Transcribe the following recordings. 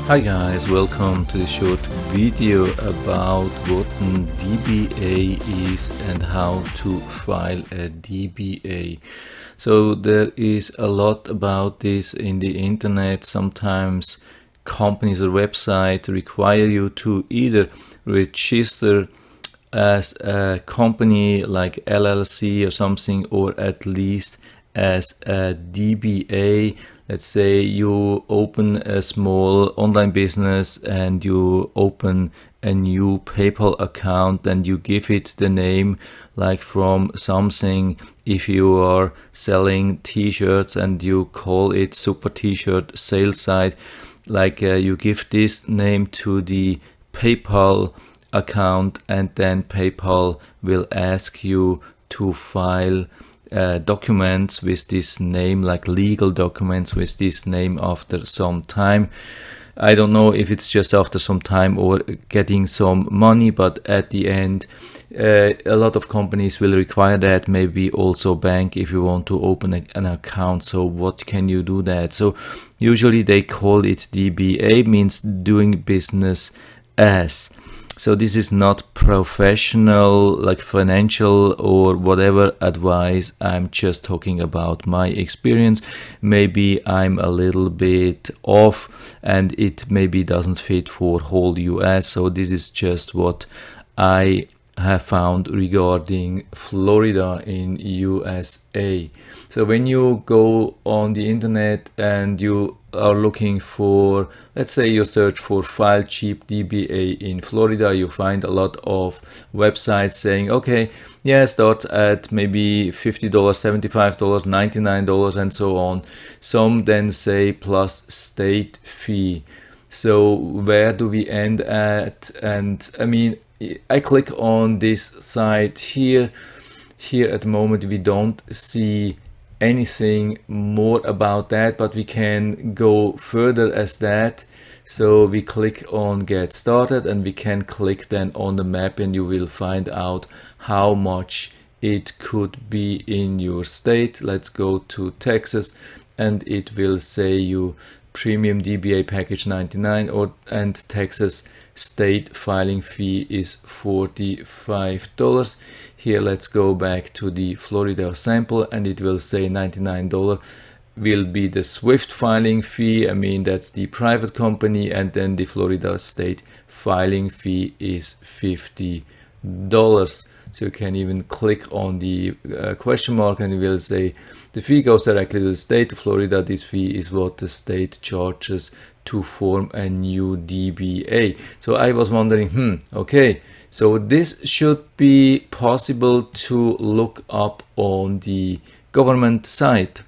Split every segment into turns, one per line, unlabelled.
Hi guys, welcome to the short video about what an DBA is and how to file a DBA. So there is a lot about this in the internet. Sometimes companies or websites require you to either register as a company like LLC or something, or at least as a DBA. Let's say you open a small online business and you open a new PayPal account and you give it the name like from something. If you are selling t-shirts and you call it Super T-shirt sales site, like you give this name to the PayPal account, and then PayPal will ask you to file documents with this name, like legal documents with this name, after some time. I don't know if it's just after some time or getting some money, but at the end a lot of companies will require that, maybe also bank, if you want to open an account. So what can you do that? So usually they call it DBA, means doing business as. So this is not professional, like financial or whatever advice. I'm just talking about my experience. Maybe I'm a little bit off and it maybe doesn't fit for whole US. So this is just what I have found regarding Florida in USA. So when you go on the internet and you are looking for, let's say you search for file cheap DBA in Florida, you find a lot of websites saying, okay, yeah, starts at maybe $50, $75, $99 and so on. Some then say plus state fee. So where do we end at? And I mean, I click on this site here. Here at the moment we don't see anything more about that, but we can go further as that. So we click on get started and we can click then on the map, and you will find out how much it could be in your state. Let's go to Texas and it will say you premium DBA package 99, and Texas state filing fee is $45. Here let's go back to the Florida sample and it will say $99 will be the Swift filing fee. I mean, that's the private company, and then the Florida state filing fee is $50. So you can even click on the question mark and it will say the fee goes directly to the state of Florida. This fee is what the state charges to form a new DBA. So I was wondering, okay, so this should be possible to look up on the government site.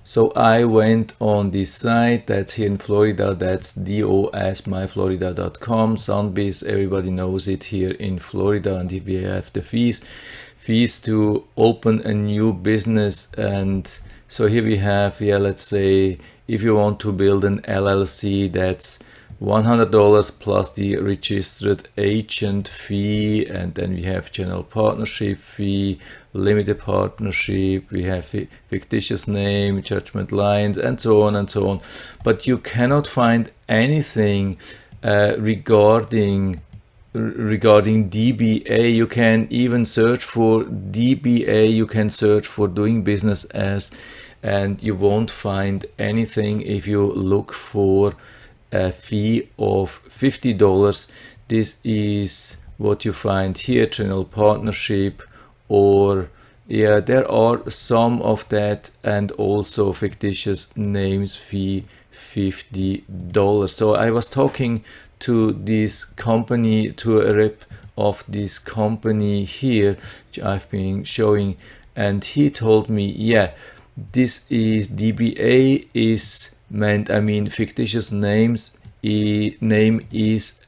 So I went on this site that's here in Florida, that's dosmyflorida.com, Sunbiz, everybody knows it here in Florida, and here we have the fees to open a new business. And so here we have, let's say if you want to build an LLC, that's $100 plus the registered agent fee, and then we have general partnership fee, limited partnership, we have fictitious name, judgment lines, and so on and so on. But you cannot find anything regarding DBA. You can even search for DBA, you can search for doing business as, and you won't find anything. If you look for a fee of $50, this is what you find here, general partnership, or there are some of that, and also fictitious names fee $50. So I was talking to this company, to a rep of this company here, which I've been showing, and he told me, this is DBA is meant, I mean, fictitious names name is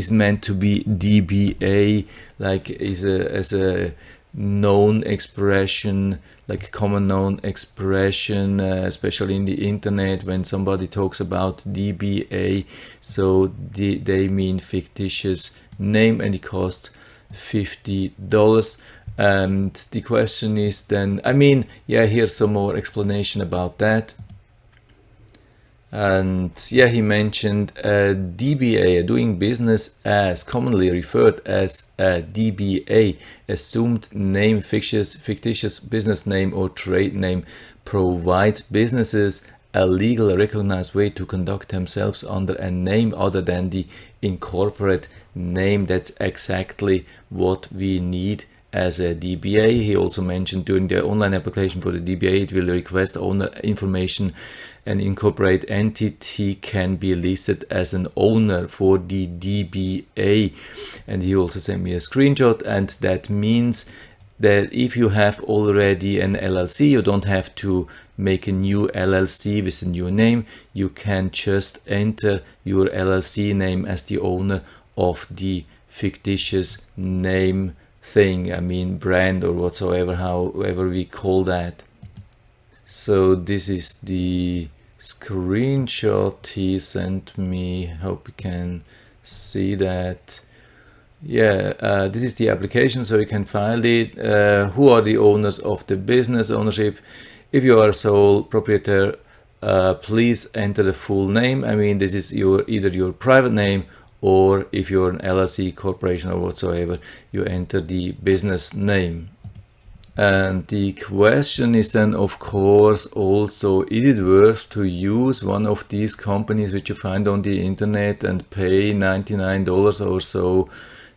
meant to be DBA, like as a known expression, like common known expression, especially in the internet when somebody talks about DBA. So they mean fictitious name, and it costs $50. And the question is then, I mean, here's some more explanation about that. And yeah, he mentioned DBA, doing business as, commonly referred as DBA, assumed name, fictitious business name or trade name, provides businesses a legal recognized way to conduct themselves under a name other than the incorporate name. That's exactly what we need as a DBA. He also mentioned during the online application for the DBA, it will request owner information. An incorporate entity can be listed as an owner for the DBA. And he also sent me a screenshot, and that means that if you have already an LLC, you don't have to make a new LLC with a new name. You can just enter your LLC name as the owner of the fictitious name thing, brand or whatsoever, however we call that. So this is the screenshot he sent me. Hope you can see that. Yeah, this is the application, so you can file it. Who are the owners of the business ownership? If you are a sole proprietor, please enter the full name. This is either your private name, or if you're an LLC, corporation or whatsoever, you enter the business name. And the question is then, of course, also, is it worth to use one of these companies which you find on the internet and pay $99 or so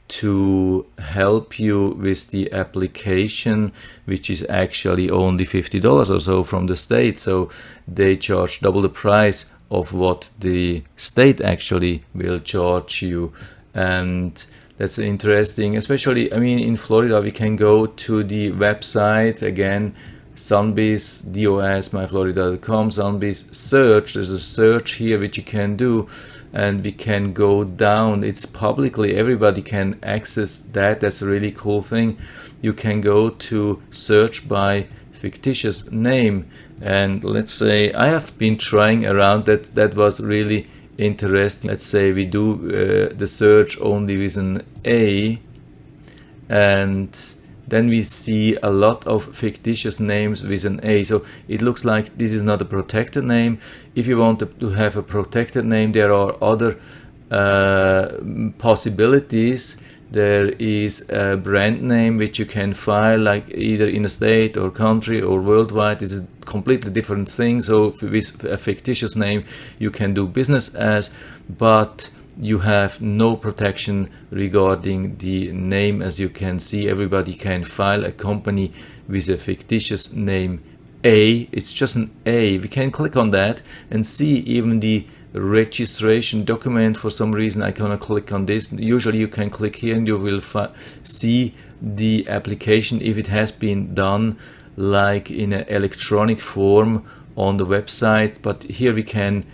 to help you with the application, which is actually only $50 or so from the state? So they charge double the price of what the state actually will charge you. And that's interesting, especially, in Florida, we can go to the website, again, Sunbiz, DOS, myflorida.com, Sunbiz search. There's a search here which you can do, and we can go down. It's publicly, everybody can access that. That's a really cool thing. You can go to search by fictitious name, and let's say I have been trying around that was really interesting. Let's say we do the search only with an A, and then we see a lot of fictitious names with an A. So it looks like this is not a protected name. If you want to have a protected name, there are other possibilities. There is a brand name which you can file, like either in a state or country or worldwide. This is a completely different thing. So with a fictitious name, you can do business as, but you have no protection regarding the name. As you can see, everybody can file a company with a fictitious name A. It's just an A. We can click on that and see even the registration document. For some reason I cannot click on this. Usually you can click here and you will see the application if it has been done like in an electronic form on the website. But here we can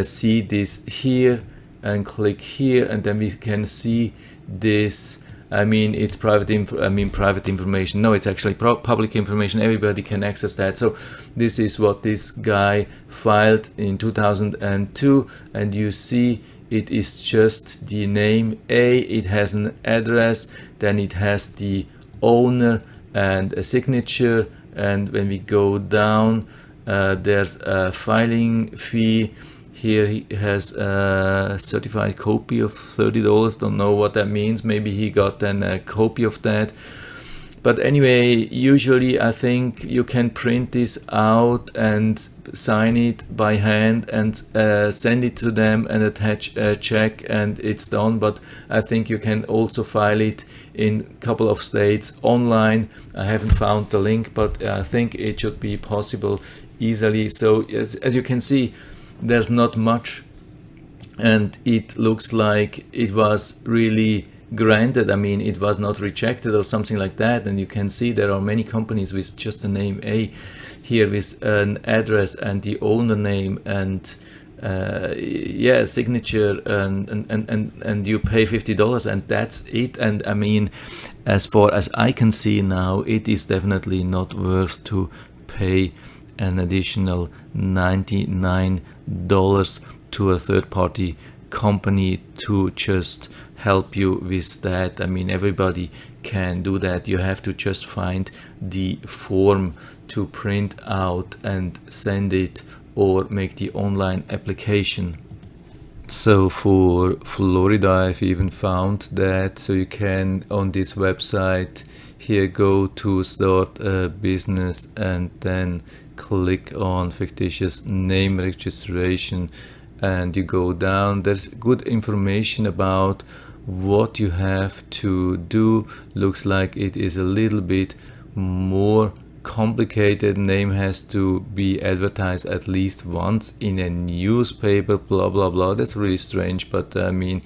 see this here and click here, and then we can see this. It's private information. No, it's actually public information. Everybody can access that. So this is what this guy filed in 2002, and you see it is just the name A. It has an address, then it has the owner and a signature, and when we go down, there's a filing fee. Here he has a certified copy of $30. Don't know what that means. Maybe he got then a copy of that. But anyway, usually I think you can print this out and sign it by hand and send it to them and attach a check, and it's done. But I think you can also file it in a couple of states online. I haven't found the link, but I think it should be possible easily. So as you can see, there's not much, and it looks like it was really granted. It was not rejected or something like that. And you can see there are many companies with just the name A here, with an address and the owner name and signature, and you pay $50 and that's it. And as far as I can see now, it is definitely not worth to pay an additional $99 to a third-party company to just help you with that. Everybody can do that. You have to just find the form to print out and send it or make the online application. So for Florida, I've even found that, so you can on this website here go to start a business and then click on fictitious name registration, and you go down. There's good information about what you have to do. Looks like it is a little bit more complicated. Name has to be advertised at least once in a newspaper, blah blah blah. That's really strange, but I mean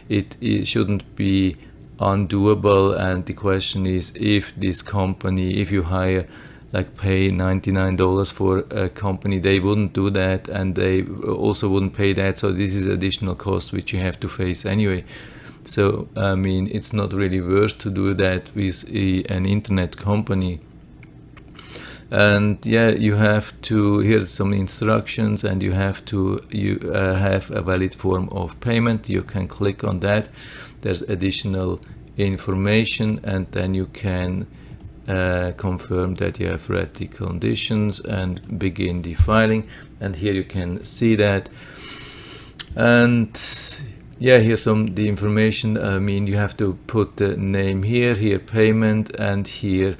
it shouldn't be undoable. And the question is, if this company, if you hire, like pay $99 for a company, they wouldn't do that, and they also wouldn't pay that. So this is additional cost which you have to face anyway. So I mean it's not really worth to do that with an internet company. And yeah, you have to, here's some instructions, and you have to have a valid form of payment. You can click on that. There's additional information, and then you can confirm that you have read the conditions and begin the filing. And here you can see that. And yeah, here's the information. I mean, you have to put the name here payment, and here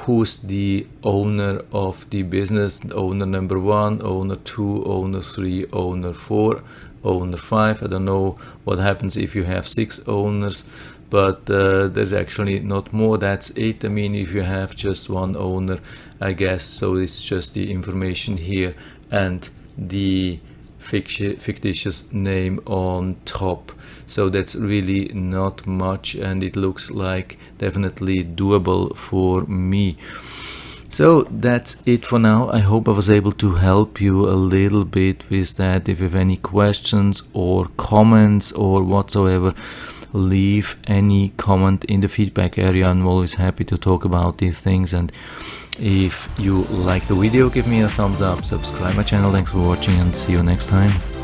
who's the owner of the business, owner number 1, owner 2, owner 3, owner 4, owner 5. I don't know what happens if you have 6 owners, but there's actually not more. That's it. I mean, if you have just 1 owner, I guess, so it's just the information here and the fictitious name on top. So that's really not much, and it looks like definitely doable for me. So that's it for now. I hope I was able to help you a little bit with that. If you have any questions or comments or whatsoever, leave any comment in the feedback area. I'm always happy to talk about these things. And if you like the video, give me a thumbs up, subscribe my channel. Thanks for watching, and see you next time.